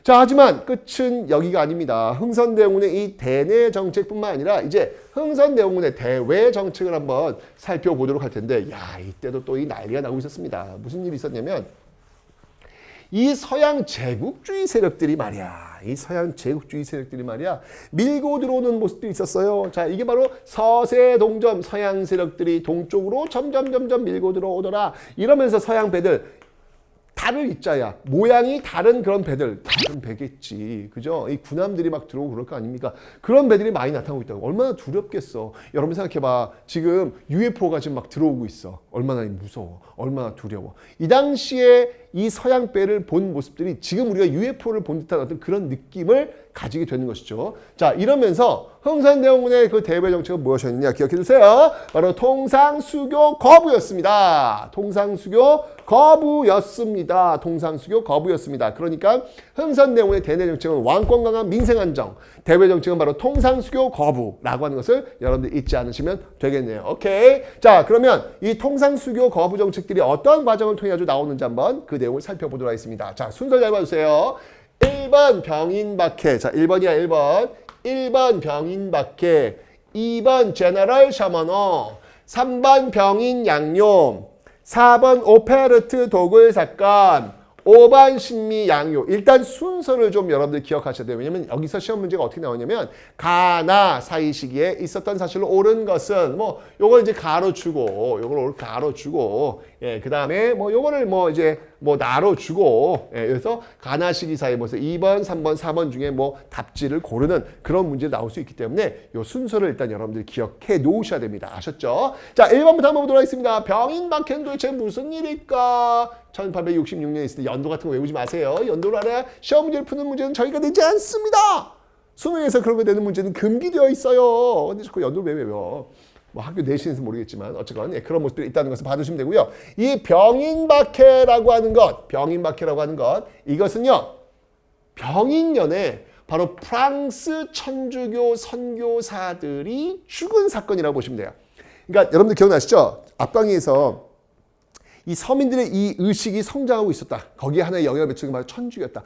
자, 하지만 끝은 여기가 아닙니다. 흥선대원군의 이 대내 정책뿐만 아니라 이제 흥선대원군의 대외 정책을 한번 살펴보도록 할 텐데, 야, 이때도 또 이 난리가 나고 있었습니다. 무슨 일이 있었냐면, 이 서양 제국주의 세력들이 말이야. 밀고 들어오는 모습들이 있었어요. 자, 이게 바로 서세동점 서양 세력들이 동쪽으로 점점 밀고 들어오더라. 이러면서 서양 배들 달을 입자야. 모양이 다른 그런 배들. 다른 배겠지. 그죠? 이 군함들이 막 들어오고 그럴 거 아닙니까? 그런 배들이 많이 나타나고 있다고. 얼마나 두렵겠어. 여러분 생각해봐. 지금 UFO가 지금 막 들어오고 있어. 얼마나 무서워. 얼마나 두려워. 이 당시에 이 서양 배를 본 모습들이 지금 우리가 UFO를 본 듯한 어떤 그런 느낌을 가지게 되는 것이죠. 자, 이러면서 흥선대원군의 그 대외 정책은 무엇이었느냐 기억해 주세요. 바로 통상수교 거부였습니다. 통상수교 거부였습니다. 그러니까 흥선대원군의 대내 정책은 왕권 강한 민생 안정, 대외 정책은 바로 통상수교 거부라고 하는 것을 여러분들 잊지 않으시면 되겠네요. 오케이. 자, 그러면 이 통상수교 거부 정책들이 어떤 과정을 통해 가지고 나오는지 한번 그 내용을 살펴보도록 하겠습니다. 자, 순서 잘 봐주세요. 1번 병인박해. 자, 1번이야, 1번. 1번 병인박해. 2번 제너럴 셔머너. 3번 병인 양용. 4번 오페르트 도굴 사건. 5번 신미 양요. 일단 순서를 좀 여러분들 기억하셔야 돼요. 왜냐면 여기서 시험 문제가 어떻게 나오냐면 가나 사이 시기에 있었던 사실로 옳은 것은 뭐 요걸 이제 가로주고 요걸 가로주고 예, 그다음에 뭐 요거를 뭐 이제 뭐 나로 주고 예, 그래서 가나 시기 사이에 뭐서 2번, 3번, 4번 중에 뭐 답지를 고르는 그런 문제 나올 수 있기 때문에 요 순서를 일단 여러분들 기억해 놓으셔야 됩니다. 아셨죠? 자, 1번부터 한번 보도록 하겠습니다. 병인박해는 도대체 무슨 일일까? 1866년에 있을 때 연도 같은 거 외우지 마세요. 연도를 알아야 시험 문제를 푸는 문제는 저희가 내지 않습니다. 수능에서 그런 거 내는 문제는 금기되어 있어요. 근데 자꾸 연도를 왜 외워? 뭐 학교 내신에서 모르겠지만 어쨌건 예, 그런 모습들이 있다는 것을 봐두시면 되고요. 이 병인박해라고 하는 것, 이것은요. 병인년에 바로 프랑스 천주교 선교사들이 죽은 사건이라고 보시면 돼요. 그러니까 여러분들 기억나시죠? 앞강의에서 이 서민들의 이 의식이 성장하고 있었다. 거기에 하나의 영향을 미치는 게 바로 천주교였다.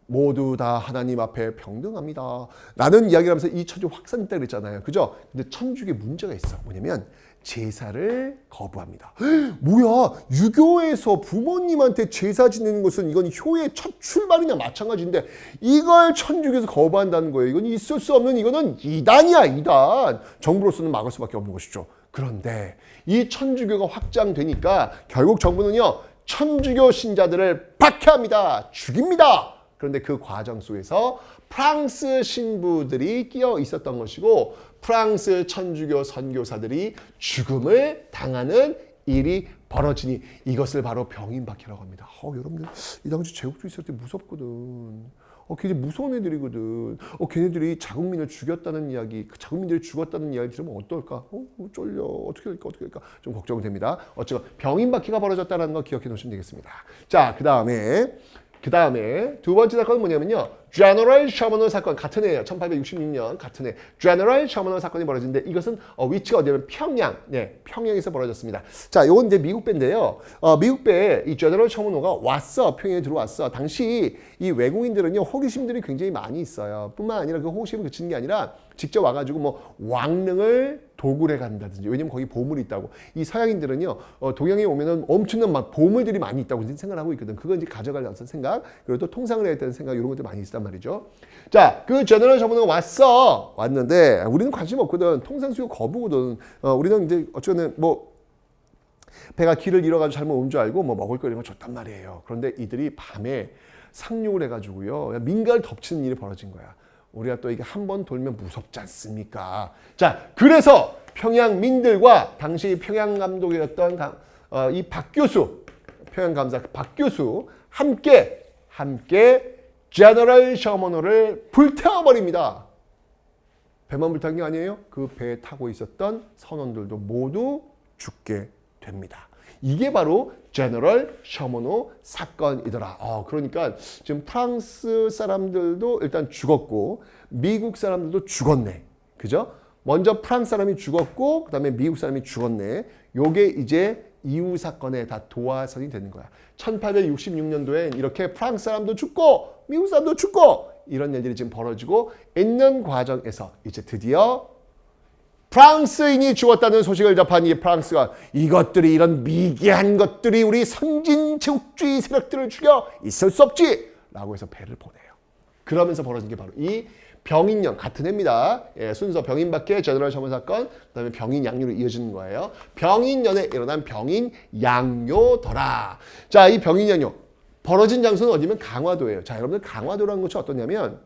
모두 다 하나님 앞에 병등합니다. 라는 이야기를 하면서 이 천주 확산됐다 그랬잖아요. 그죠? 근데 천주교에 문제가 있어. 뭐냐면 제사를 거부합니다. 뭐야? 유교에서 부모님한테 제사 지내는 것은 이건 효의 첫 출발이나 마찬가지인데 이걸 천주교에서 거부한다는 거예요. 이건 있을 수 없는 이거는 이단이야, 이단. 정부로서는 막을 수밖에 없는 것이죠. 그런데 이 천주교가 확장되니까 결국 정부는요. 천주교 신자들을 박해합니다. 죽입니다. 그런데 그 과정 속에서 프랑스 신부들이 끼어 있었던 것이고 프랑스 천주교 선교사들이 죽음을 당하는 일이 벌어지니 이것을 바로 병인박해라고 합니다. 여러분들 이 당시 제국주의 있을 때 무섭거든. 걔네 무서운 애들이거든. 걔네들이 자국민을 죽였다는 이야기, 그 자국민들이 죽었다는 이야기 들으면 어떨까? 쫄려. 어떻게 할까? 좀 걱정됩니다. 어쨌건 병인박해가 벌어졌다는 거 기억해 놓으시면 되겠습니다. 자, 그 다음에 두 번째 사건은 뭐냐면요. 제너럴 셔머너 사건 같은 해예요. 1866년 같은 해. 제너럴 셔머너 사건이 벌어지는데 이것은 위치가 어디냐면 평양. 네, 평양에서 벌어졌습니다. 자, 이건 이제 미국 배인데요. 미국 배에 이 제너럴 셔머너가 왔어. 평양에 들어왔어. 당시 이 외국인들은요. 호기심들이 굉장히 많이 있어요. 뿐만 아니라 그 호기심을 그치는 게 아니라 직접 와가지고 뭐 왕릉을 도굴해 간다든지 왜냐면 거기 보물이 있다고. 이 서양인들은요 동양에 오면은 엄청난 막 보물들이 많이 있다고 생각을 하고 있거든. 그건 이제 가져가려는 생각 그리고 또 통상을 해야 되는 생각 이런 것들 많이 있단 말이죠. 자, 그 제너럴 셔머너가 왔는데 우리는 관심 없거든. 통상수요 거부거든. 우리는 이제 어쩌면 뭐 배가 길을 잃어가지고 잘못 온 줄 알고 뭐 먹을 거 이런 거 줬단 말이에요. 그런데 이들이 밤에 상륙을 해가지고요 민가를 덮치는 일이 벌어진 거야. 우리가 또 이게 한 번 돌면 무섭지 않습니까? 자, 그래서 평양민들과 당시 평양감독이었던 이 박교수, 평양감사 박교수 함께 제너럴 셔머너를 불태워버립니다. 배만 불탄 게 아니에요. 그 배에 타고 있었던 선원들도 모두 죽게 됩니다. 이게 바로 제너럴 셔머너 사건이더라. 그러니까 지금 프랑스 사람들도 일단 죽었고 미국 사람들도 죽었네. 그죠? 먼저 프랑스 사람이 죽었고 그다음에 미국 사람이 죽었네. 요게 이제 이후 사건에 다 도화선이 되는 거야. 1866년도엔 이렇게 프랑스 사람도 죽고 미국 사람도 죽고 이런 일들이 지금 벌어지고 있는 과정에서 이제 드디어 프랑스인이 죽었다는 소식을 접한 이 프랑스가 이것들이 이런 미개한 것들이 우리 선진 제국주의 세력들을 죽여 있을 수 없지 라고 해서 배를 보내요. 그러면서 벌어진 게 바로 이 병인년 같은 해입니다. 예, 순서 병인박해 제너럴 셔먼 사건 그다음에 병인 양요로 이어지는 거예요. 병인년에 일어난 병인 양요더라. 자, 이 병인 양요 벌어진 장소는 어디면 강화도예요. 자, 여러분들 강화도라는 것이 어떠냐면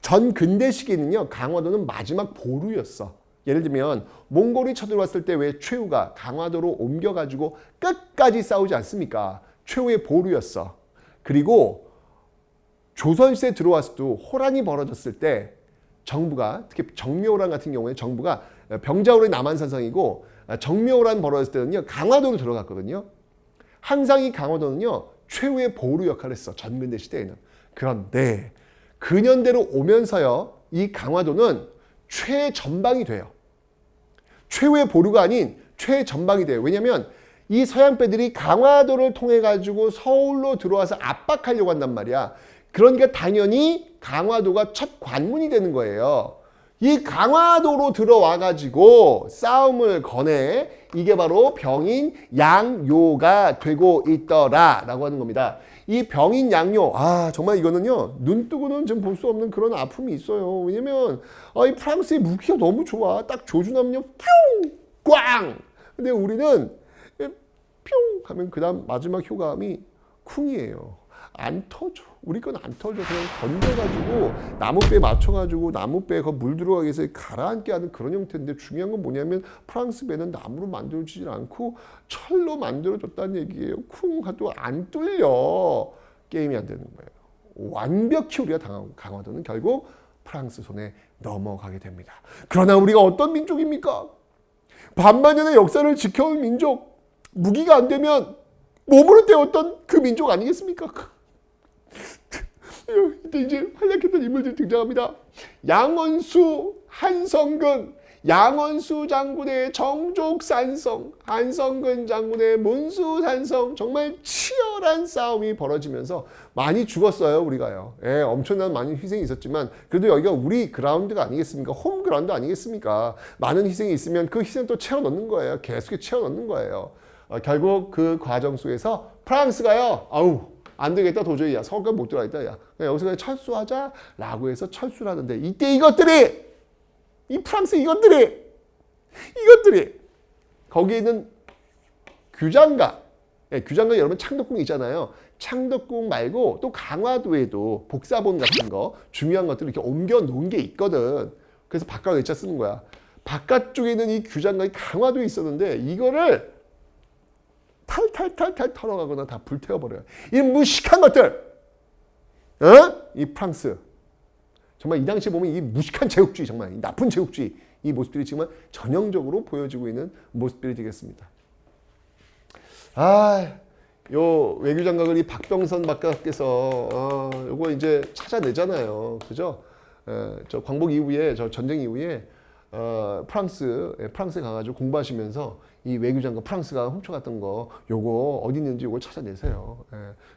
전 근대 시기는요. 강화도는 마지막 보루였어. 예를 들면 몽골이 쳐들어왔을 때 왜 최후가 강화도로 옮겨가지고 끝까지 싸우지 않습니까? 최후의 보루였어. 그리고 조선시대에 들어왔을 때 호란이 벌어졌을 때 정부가 특히 정묘호란 같은 경우에 정부가 병자호란이 남한산성이고 정묘호란 벌어졌을 때는요 강화도로 들어갔거든요. 항상 이 강화도는요 최후의 보루 역할을 했어. 전근대 시대에는. 그런데 근현대로 오면서요 이 강화도는 최전방이 돼요. 최후의 보루가 아닌 최전방이 돼요. 왜냐하면 이 서양배들이 강화도를 통해 가지고 서울로 들어와서 압박하려고 한단 말이야. 그러니까 당연히 강화도가 첫 관문이 되는 거예요. 이 강화도로 들어와 가지고 싸움을 거내 이게 바로 병인 양요가 되고 있더라 라고 하는 겁니다. 이 병인 양요 정말 이거는요 눈 뜨고는 좀 볼 수 없는 그런 아픔이 있어요. 왜냐면 이 프랑스의 무기가 너무 좋아. 딱 조준하면요 뿅! 꽝! 근데 우리는 뿅! 하면 그 다음 마지막 효과음이 쿵이에요. 안 터져. 우리 건 안 터져. 그냥 던져가지고 나무배에 맞춰가지고 나무배에 물 들어가게 해서 가라앉게 하는 그런 형태인데 중요한 건 뭐냐면 프랑스 배는 나무로 만들어지질 않고 철로 만들어졌다는 얘기예요. 쿵 하도 안 뚫려. 게임이 안 되는 거예요. 완벽히 우리가 당한 강화도는 결국 프랑스 손에 넘어가게 됩니다. 그러나 우리가 어떤 민족입니까? 반만년의 역사를 지켜온 민족. 무기가 안 되면 몸으로 때웠던 그 민족 아니겠습니까? 이때 이제 활약했던 인물들이 등장합니다. 양원수, 한성근, 양원수 장군의 정족산성, 한성근 장군의 문수산성 정말 치열한 싸움이 벌어지면서 많이 죽었어요 우리가요. 예, 엄청난 많은 희생이 있었지만 그래도 여기가 우리 그라운드가 아니겠습니까? 홈 그라운드 아니겠습니까? 많은 희생이 있으면 그 희생 또 채워 넣는 거예요. 계속 채워 넣는 거예요. 결국 그 과정 속에서 프랑스가요. 안 되겠다 도저히 야 서울까지 못 들어가겠다 야 그냥 여기서 그냥 철수하자라고 해서 철수를 하는데 이때 이것들이 이 프랑스 이것들이 거기에 있는 규장가 규장가 여러분 창덕궁 있잖아요. 창덕궁 말고 또 강화도에도 복사본 같은 거 중요한 것들을 이렇게 옮겨 놓은 게 있거든. 그래서 바깥에 외자 쓰는 거야. 바깥쪽에 있는 이 규장각이 강화도에 있었는데 이거를 탈탈탈탈 털어가거나 다 불태워버려요. 이 무식한 것들. 이 프랑스. 정말 이 당시에 보면 이 무식한 제국주의 정말 이 나쁜 제국주의 이 모습들이 지금 전형적으로 보여지고 있는 모습들이 되겠습니다. 요 외교장관을 이 박병선 박사께서 요거 이제 찾아내잖아요. 그죠? 저 광복 이후에 저 전쟁 이후에 프랑스에 가가지고 공부하시면서 이 외교장관 프랑스가 훔쳐갔던 거 요거 어디 있는지 요걸 찾아내세요.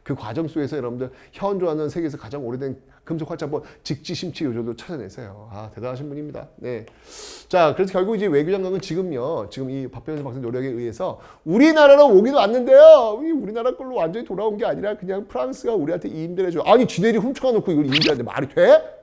그 과정 속에서 여러분들 현존하는 세계에서 가장 오래된 금속 활자본 직지심치 요조도 찾아내세요. 대단하신 분입니다. 네. 자, 그래서 결국 이제 외교장관은 지금요, 지금 이 박병선 박사 노력에 의해서 우리나라로 오기도 왔는데요. 우리나라 걸로 완전히 돌아온 게 아니라 그냥 프랑스가 우리한테 임대를 해줘. 아니, 지네들이 훔쳐가 놓고 이걸 임대하는데 말이 돼?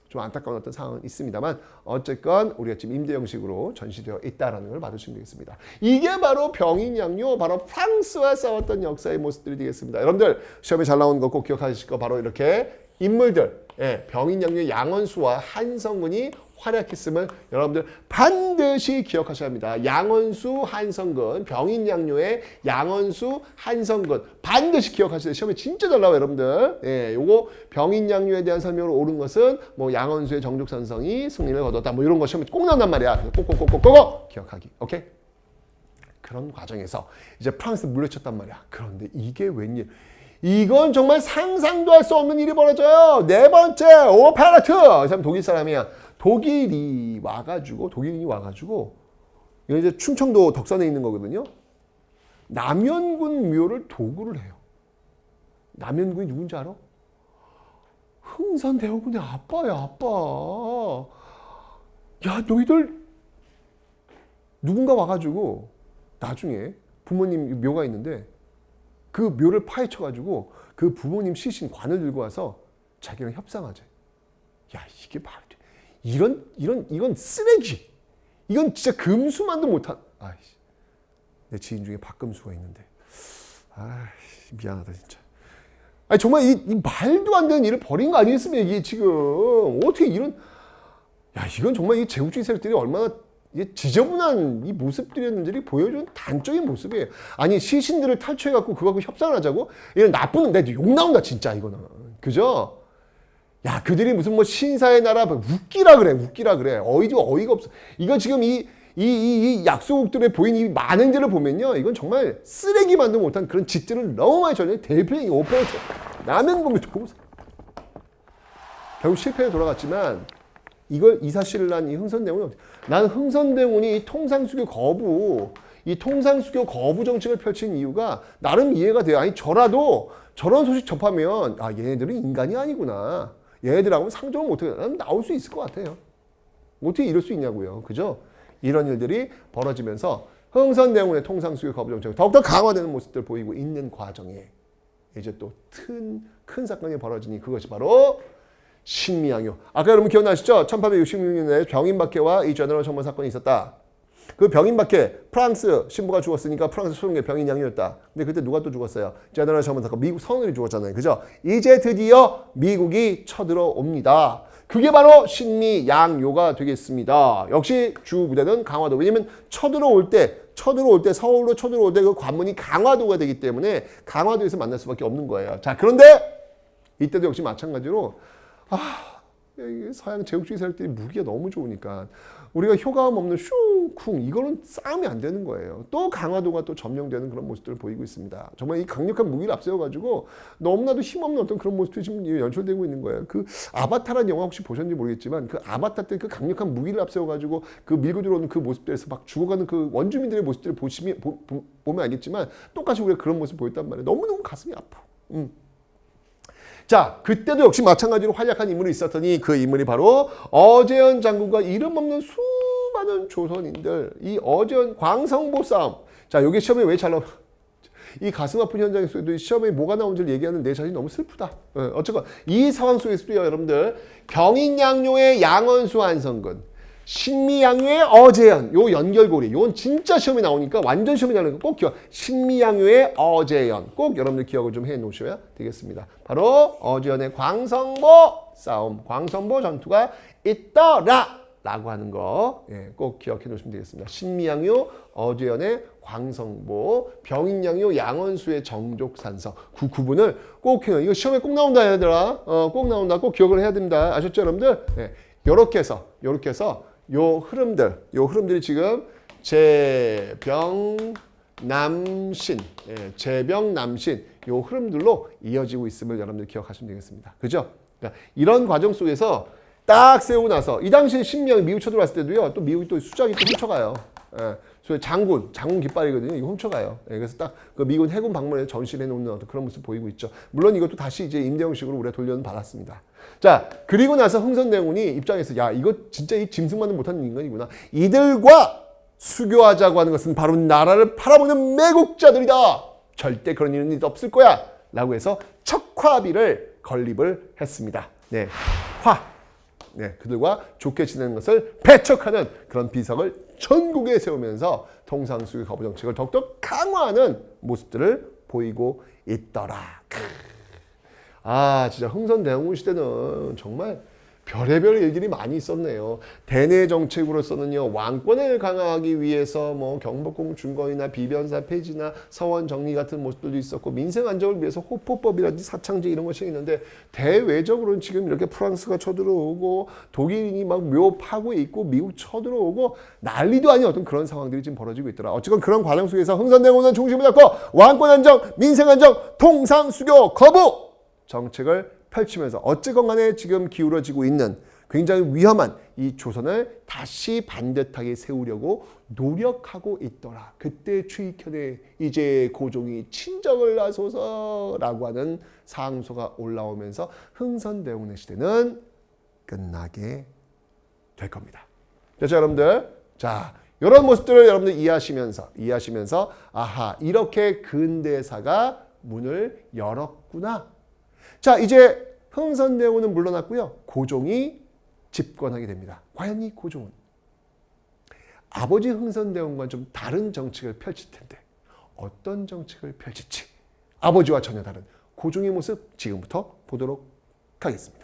좀 안타까운 어떤 상황은 있습니다만 어쨌건 우리가 지금 임대 형식으로 전시되어 있다는 걸 봐주시면 되겠습니다. 이게 바로 병인양요, 바로 프랑스와 싸웠던 역사의 모습들이 되겠습니다. 여러분들 시험에 잘 나오는 거 꼭 기억하실 거 바로 이렇게 인물들, 병인양요 양원수와 한성근이 활약했음을 여러분들 반드시 기억하셔야 합니다. 양원수, 한성근, 병인양요의 양원수, 한성근 반드시 기억하셔야 돼요. 시험에 진짜 잘 나와요, 여러분들. 요거 병인양요에 대한 설명으로 옳은 것은 뭐 양원수의 정족산성이 승리를 거뒀다. 뭐 이런 거 시험에 꼭 나온단 말이야. 꼭꼭꼭꼭꼭 기억하기. 오케이? 그런 과정에서 이제 프랑스 물리쳤단 말이야. 그런데 이게 웬일? 이건 정말 상상도 할 수 없는 일이 벌어져요. 네 번째, 오페라트. 이 사람 독일 사람이야. 독일인이 와가지고, 이거 이제 충청도 덕산에 있는 거거든요. 남현군 묘를 도구를 해요. 남현군이 누군지 알아? 흥선대원군의 아빠야, 아빠. 야, 너희들 누군가 와가지고 나중에 부모님 묘가 있는데 그 묘를 파헤쳐가지고 그 부모님 시신 관을 들고 와서 자기랑 협상하재. 야, 이게 말이 돼. 이건 쓰레기. 이건 진짜 금수만도 못한. 아이씨, 내 지인 중에 박금수가 있는데. 아이씨, 미안하다 진짜. 아니 정말 이 말도 안 되는 일을 벌인 거 아니겠습니까? 이게 지금 어떻게 이런. 야, 이건 정말 이 제국주의 세력들이 얼마나 지저분한 이 모습들이었는지를 보여주는 단적인 모습이에요. 아니 시신들을 탈취해갖고 그거 갖고 협상을 하자고? 이런 나쁜, 내 욕 나온다 진짜 이거는. 그죠? 야, 그들이 무슨 뭐 신사의 나라 웃기라 그래, 웃기라 그래. 어이가 없어. 이거 지금 이 약소국들의 보인 이 만행들을 보면요, 이건 정말 쓰레기만도 못한 그런 짓들을 너무 많이 저지른 대표적인 5% 라면 보면 좋고 결국 실패에 돌아갔지만 이 사실을 난 이 흥선대원이 난 흥선대원이 통상수교 거부 정책을 펼친 이유가 나름 이해가 돼요. 아니 저라도 저런 소식 접하면 아, 얘네들은 인간이 아니구나. 얘네들하고는 상종을 못해. 나올 수 있을 것 같아요. 어떻게 이럴 수 있냐고요. 그죠? 이런 일들이 벌어지면서 흥선대원의 통상수교 거부 정책이 더욱더 강화되는 모습들 보이고 있는 과정에 이제 또 큰 사건이 벌어지니 그것이 바로 신미양요. 아까 여러분 기억나시죠? 1866년에 병인박해와 이 제너럴 셔먼 사건이 있었다. 그 병인박해, 프랑스 신부가 죽었으니까 프랑스 소련계 병인양요였다. 근데 그때 누가 또 죽었어요? 제너럴 셔먼 사건, 미국 선원이 죽었잖아요. 그죠? 이제 드디어 미국이 쳐들어옵니다. 그게 바로 신미양요가 되겠습니다. 역시 주 부대는 강화도. 왜냐면 쳐들어올 때 서울로 쳐들어올 때 그 관문이 강화도가 되기 때문에 강화도에서 만날 수밖에 없는 거예요. 자, 그런데 이때도 역시 마찬가지로 서양 제국주의 세력들이 무기가 너무 좋으니까 우리가 효과음 없는 슝쿵 이거는 싸움이 안 되는 거예요. 또 강화도가 또 점령되는 그런 모습들을 보이고 있습니다. 정말 이 강력한 무기를 앞세워가지고 너무나도 힘없는 어떤 그런 모습들이 지금 연출되고 있는 거예요. 그 아바타라는 영화 혹시 보셨는지 모르겠지만 그 아바타 때 그 강력한 무기를 앞세워가지고 그 밀고 들어오는 그 모습들에서 막 죽어가는 그 원주민들의 모습들을 보면 알겠지만 똑같이 우리가 그런 모습을 보였단 말이에요. 너무너무 가슴이 아파. 자, 그때도 역시 마찬가지로 활약한 인물이 있었더니 그 인물이 바로 어제현 장군과 이름 없는 수많은 조선인들, 이 어제현 광성보 싸움. 자, 여기 시험에 왜 잘 나와? 이 가슴 아픈 현장 속에도 시험에 뭐가 나온지를 얘기하는 내 자신이 너무 슬프다. 어쨌건 이 상황 속에서도요, 여러분들 병인양요의 양원수 한성근, 신미양요의 어제현, 요 연결고리, 요건 진짜 시험에 나오니까 완전 시험에 나오니까 꼭 기억. 신미양요의 어제현, 꼭 여러분들 기억을 좀 해 놓으셔야 되겠습니다. 바로 어제현의 광성보 싸움, 광성보 전투가 있더라 라고 하는 거, 꼭 기억해 놓으시면 되겠습니다. 신미양요, 어제현의 광성보, 병인양요, 양원수의 정족산성. 그 구분을 꼭 해요. 이거 시험에 꼭 나온다 얘들아. 꼭 나온다. 꼭 기억을 해야 됩니다. 아셨죠 여러분들? 요렇게 해서 요 흐름들이 지금 재병남신, 재병남신 요 흐름들로 이어지고 있음을 여러분들 기억하시면 되겠습니다. 그죠? 그러니까 이런 과정 속에서 딱 세우고 나서 이 당시에 신미양이 미국 쳐들어왔을 때도요, 또 미국이 또 수장이 또 훔쳐가요. 그래서 장군 깃발이거든요. 이거 훔쳐가요. 그래서 딱 그 미군 해군 방문에 전시해 놓는 어떤 그런 모습 보이고 있죠. 물론 이것도 다시 이제 임대형식으로 우리가 돌려는 받았습니다. 자, 그리고 나서 흥선대원이 입장에서 야, 이거 진짜 이 짐승만은 못하는 인간이구나. 이들과 수교하자고 하는 것은 바로 나라를 팔아먹는 매국자들이다. 절대 그런 일은 없을 거야. 라고 해서 척화비를 건립을 했습니다. 그들과 좋게 지내는 것을 배척하는 그런 비석을 전국에 세우면서 통상수교 거부 정책을 더욱더 강화하는 모습들을 보이고 있더라. 진짜 흥선대원군 시대는 정말 별의별 일들이 많이 있었네요. 대내 정책으로서는요, 왕권을 강화하기 위해서 뭐 경복궁 준건이나 비변사 폐지나 서원 정리 같은 모습들도 있었고, 민생 안정을 위해서 호포법이라든지 사창제 이런 것이 있는데, 대외적으로는 지금 이렇게 프랑스가 쳐들어오고 독일인이 막 묘 파고 있고 미국 쳐들어오고 난리도 아닌 어떤 그런 상황들이 지금 벌어지고 있더라. 어쨌건 그런 과정 속에서 흥선대원군은 중심을 잡고 왕권 안정, 민생 안정, 통상수교 거부 정책을 펼치면서 어쨌건 간에 지금 기울어지고 있는 굉장히 위험한 이 조선을 다시 반듯하게 세우려고 노력하고 있더라. 그때 추익현의 이제 고종이 친정을 하소서라고 하는 상소가 올라오면서 흥선대원의 시대는 끝나게 될 겁니다. 그렇죠, 여러분들? 자, 이런 모습들을 여러분들 이해하시면서 아하, 이렇게 근대사가 문을 열었구나. 자, 이제 흥선대원은 물러났고요. 고종이 집권하게 됩니다. 과연 이 고종은 아버지 흥선대원과는 좀 다른 정책을 펼칠 텐데 어떤 정책을 펼칠지 아버지와 전혀 다른 고종의 모습 지금부터 보도록 하겠습니다.